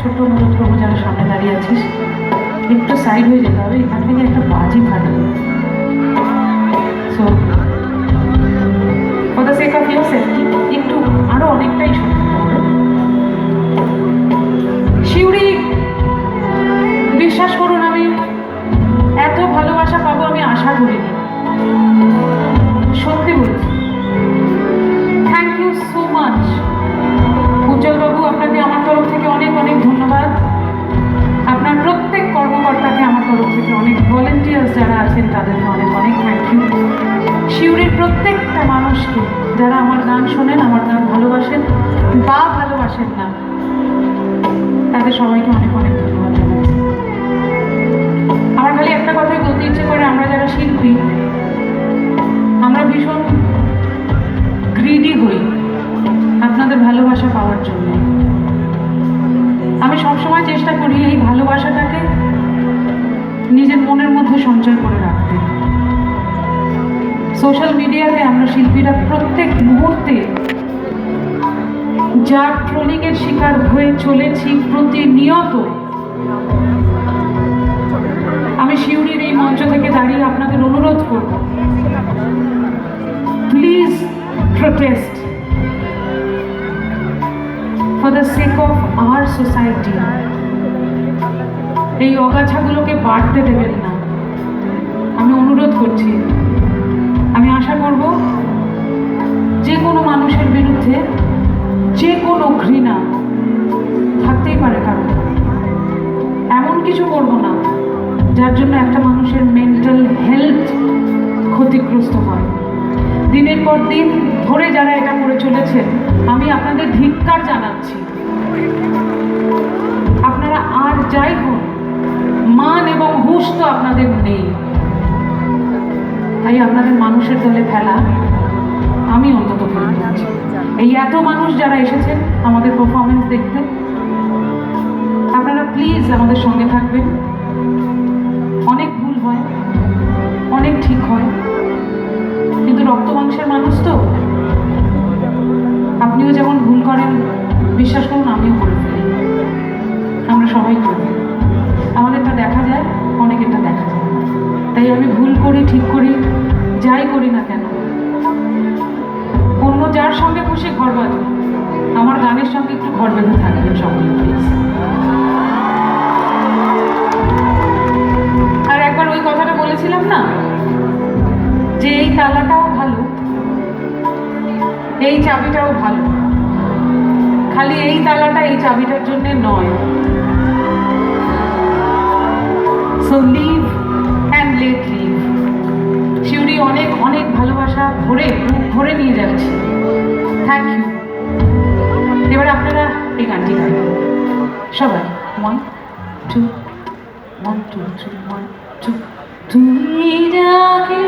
ছোট্ট অনুরোধ করবো, যারা সামনে দাঁড়িয়ে আছিস একটু সাইড হয়ে যেতে হবে, এখান থেকে একটা বাজি ফাটাবে। So for the sake of your safety একটু আরো অনেকটাই শুনতে হবে। শিউরি, বিশ্বাস করুন আমি এত ভালোবাসা পাবো আমি আশা করিনি, সত্যি বলছি। থ্যাংক ইউ সো মাচ উজ্জ্বলবাবু, আপনাকে আমার তরফ থেকে অনেক অনেক ধন্যবাদ। আপনার প্রত্যেক কর্মকর্তাকে আমার তরফ থেকে অনেক, ভলেন্টিয়ার্স যারা আছেন তাদেরকে অনেক অনেক থ্যাংক ইউ। শিউরির প্রত্যেকটা মানুষকে যারা আমার গান শোনেন, আমার গান ভালোবাসেন বা ভালোবাসেন না, তাদের সবাইকে অনেক অনেক ধন্যবাদ জানাচ্ছি। আমার খালি একটা কথাই বলতে ইচ্ছে করে, আমরা যারা শিল্পী আমরা ভীষণ গ্রিডি হই আপনাদের ভালোবাসা পাওয়ার জন্য। আমি সবসময় চেষ্টা করি এই ভালোবাসাটাকে নিজের মনের মধ্যে সঞ্চয় করে রাখতে। সোশ্যাল মিডিয়াতে আমরা শিল্পীরা প্রত্যেক মুহূর্তে যা ট্রোলিংয়ের শিকার হয়ে চলেছি প্রতিনিয়ত, আমি শিউরির এই মঞ্চ থেকে দাঁড়িয়ে আপনাদের অনুরোধ করব, please protest for the sake of our society. এই অগাছাগুলোকে বাড়তে দেবেন না, আমি অনুরোধ করছি। আমি আশা করব যে কোনো মানুষের বিরুদ্ধে যে কোনো ঘৃণা থাকতেই পারে, কারণ এমন কিছু করব না যার জন্য একটা মানুষের মেন্টাল হেলথ ক্ষতিগ্রস্ত হয়। দিনের পর দিন ধরে যারা এটা করে চলেছেন, আমি আপনাদের ধিক্কার জানাচ্ছি। আপনারা আর যাই হোক, মান এবং হুঁশ তো আপনাদের নেই, তাই আপনাদের মানুষের দলে ফেলা আমি অন্তত ফেলতে চাচ্ছি। এই এত মানুষ যারা এসেছেন আমাদের পারফরমেন্স দেখতে, আপনারা প্লিজ আমাদের সঙ্গে থাকবেন। অনেক ভুল হয়, অনেক ঠিক হয়, কিন্তু রক্ত মাংসের মানুষ তো, আপনিও যেমন ভুল করেন বিশ্বাস করুন আমিও করে ফেলি, আমরা সবাই করি। আমাদেরটা দেখা যায়, অনেকেরটা দেখা যায়। তাই আমি ভুল করি, ঠিক করি, যাই করি না কেন, অন্য যার সঙ্গে খুশি ঘর বাঁধুন, আমার গানের সঙ্গে একটু ঘর বেঁধে থাকবেন সকলে প্লিজ। আর একবার ওই কথাটা বলেছিলাম না যে এই তালাটাও ভালো, এই চাবিটাও ভালো, খালি এই তালাটা এই চাবিটার জন্য নয়। So live and let live. Surely অনেক অনেক ভালোবাসা ভরে নিয়ে যাচ্ছি। Thank you. এবার আপনারা এই গানটি গাইবেন সবাই। 1 2 1 2 3 1 2। তুমি যাকে